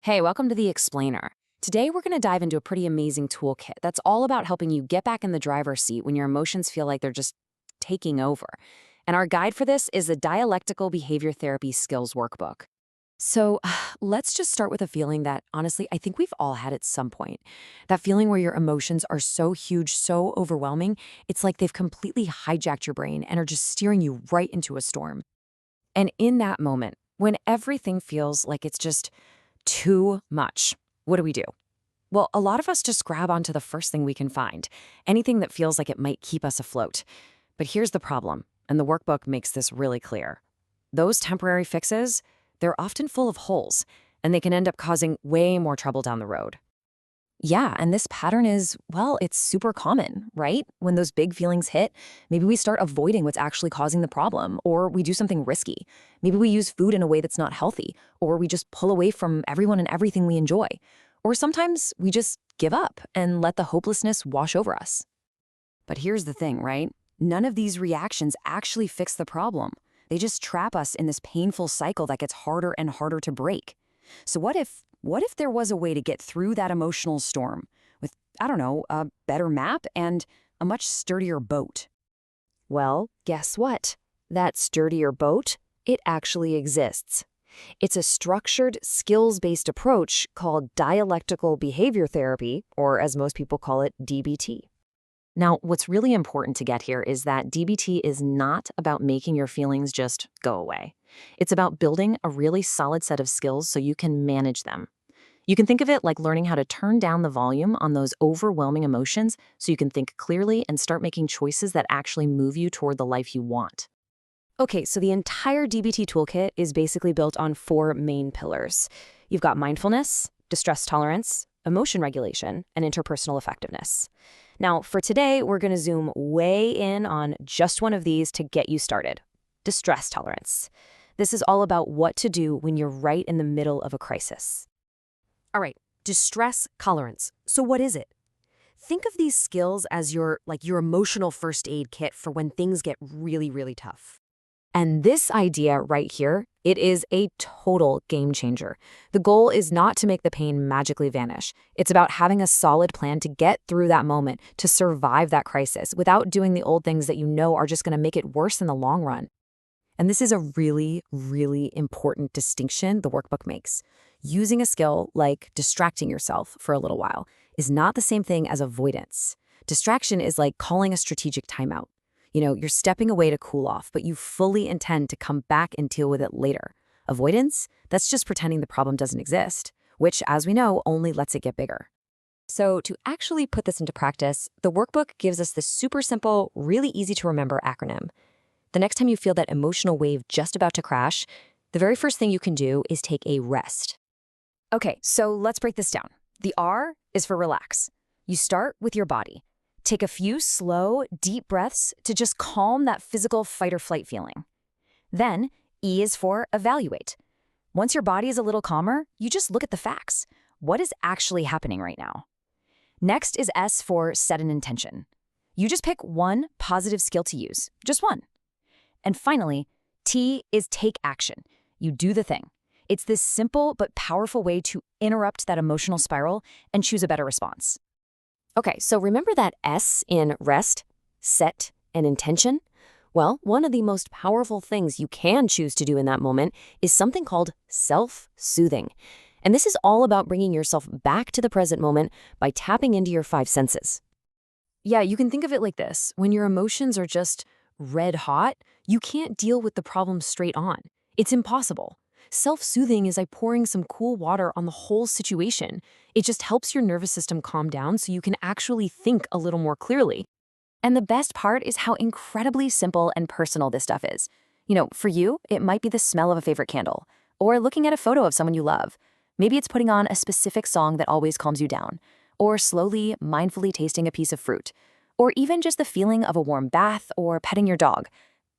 Hey, welcome to the Explainer. Today, we're going to dive into a pretty amazing toolkit that's all about helping you get back in the driver's seat when your emotions feel like they're just taking over. And our guide for this is the Dialectical Behavior Therapy Skills Workbook. So, let's just start with a feeling that, honestly, I think we've all had at some point. That feeling where your emotions are so huge, so overwhelming, it's like they've completely hijacked your brain and are just steering you right into a storm. And in that moment, when everything feels like it's just too much, what do we do? Well, a lot of us just grab onto the first thing we can find, anything that feels like it might keep us afloat. But here's the problem, and the workbook makes this really clear. Those temporary fixes, they're often full of holes, and they can end up causing way more trouble down the road. Yeah, and this pattern is, well, it's super common, right? When those big feelings hit, maybe we start avoiding what's actually causing the problem, or we do something risky. Maybe we use food in a way that's not healthy, or we just pull away from everyone and everything we enjoy. Or sometimes we just give up and let the hopelessness wash over us. But here's the thing, right? None of these reactions actually fix the problem. They just trap us in this painful cycle that gets harder and harder to break. So what if there was a way to get through that emotional storm with, I don't know, a better map and a much sturdier boat? Well, guess what? That sturdier boat, it actually exists. It's a structured, skills-based approach called dialectical behavior therapy, or as most people call it, DBT. Now, what's really important to get here is that DBT is not about making your feelings just go away. It's about building a really solid set of skills so you can manage them. You can think of it like learning how to turn down the volume on those overwhelming emotions so you can think clearly and start making choices that actually move you toward the life you want. Okay, so the entire DBT toolkit is basically built on four main pillars. You've got mindfulness, distress tolerance, emotion regulation, and interpersonal effectiveness. Now, for today, we're going to zoom way in on just one of these to get you started: distress tolerance. This is all about what to do when you're right in the middle of a crisis. All right, distress tolerance. So what is it? Think of these skills as your emotional first aid kit for when things get really, really tough. And this idea right here, it is a total game changer. The goal is not to make the pain magically vanish. It's about having a solid plan to get through that moment, to survive that crisis, without doing the old things that you know are just going to make it worse in the long run. And this is a really, really important distinction the workbook makes. Using a skill like distracting yourself for a little while is not the same thing as avoidance. Distraction is like calling a strategic timeout. You're stepping away to cool off, but you fully intend to come back and deal with it later. Avoidance, that's just pretending the problem doesn't exist, which, as we know, only lets it get bigger. So to actually put this into practice, the workbook gives us this super simple, really easy to remember acronym. The next time you feel that emotional wave just about to crash, the very first thing you can do is take a rest. Okay, so let's break this down. The R is for relax. You start with your body. Take a few slow, deep breaths to just calm that physical fight or flight feeling. Then, E is for evaluate. Once your body is a little calmer, you just look at the facts. What is actually happening right now? Next is S for set an intention. You just pick one positive skill to use, just one. And finally, T is take action. You do the thing. It's this simple but powerful way to interrupt that emotional spiral and choose a better response. Okay, so remember that S in rest, set, and intention? Well, one of the most powerful things you can choose to do in that moment is something called self-soothing. And this is all about bringing yourself back to the present moment by tapping into your five senses. Yeah, you can think of it like this. When your emotions are just red hot, you can't deal with the problem straight on. It's impossible. Self-soothing is like pouring some cool water on the whole situation. It just helps your nervous system calm down so you can actually think a little more clearly. And the best part is how incredibly simple and personal this stuff is. For you, it might be the smell of a favorite candle, or looking at a photo of someone you love. Maybe it's putting on a specific song that always calms you down, or slowly, mindfully tasting a piece of fruit, or even just the feeling of a warm bath or petting your dog.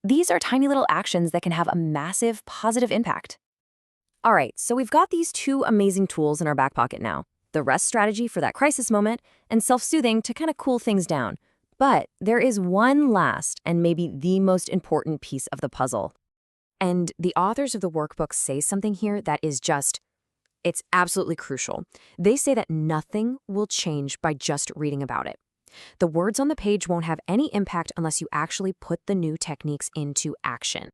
These are tiny little actions that can have a massive positive impact. All right, so we've got these two amazing tools in our back pocket now: the rest strategy for that crisis moment and self-soothing to kind of cool things down. But there is one last and maybe the most important piece of the puzzle. And the authors of the workbook say something here that is just It's absolutely crucial. They say that nothing will change by just reading about it. The words on the page won't have any impact unless you actually put the new techniques into action.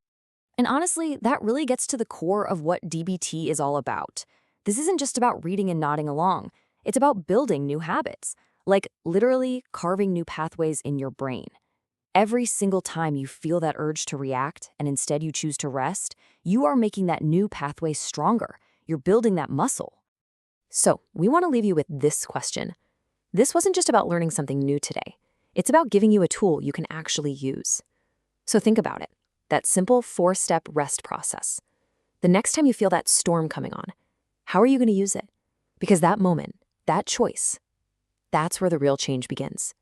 And honestly, that really gets to the core of what DBT is all about. This isn't just about reading and nodding along. It's about building new habits, like literally carving new pathways in your brain. Every single time you feel that urge to react and instead you choose to rest, you are making that new pathway stronger. You're building that muscle. So, we want to leave you with this question. This wasn't just about learning something new today. It's about giving you a tool you can actually use. So think about it. That simple 4-step rest process. The next time you feel that storm coming on, how are you going to use it? Because that moment, that choice, that's where the real change begins.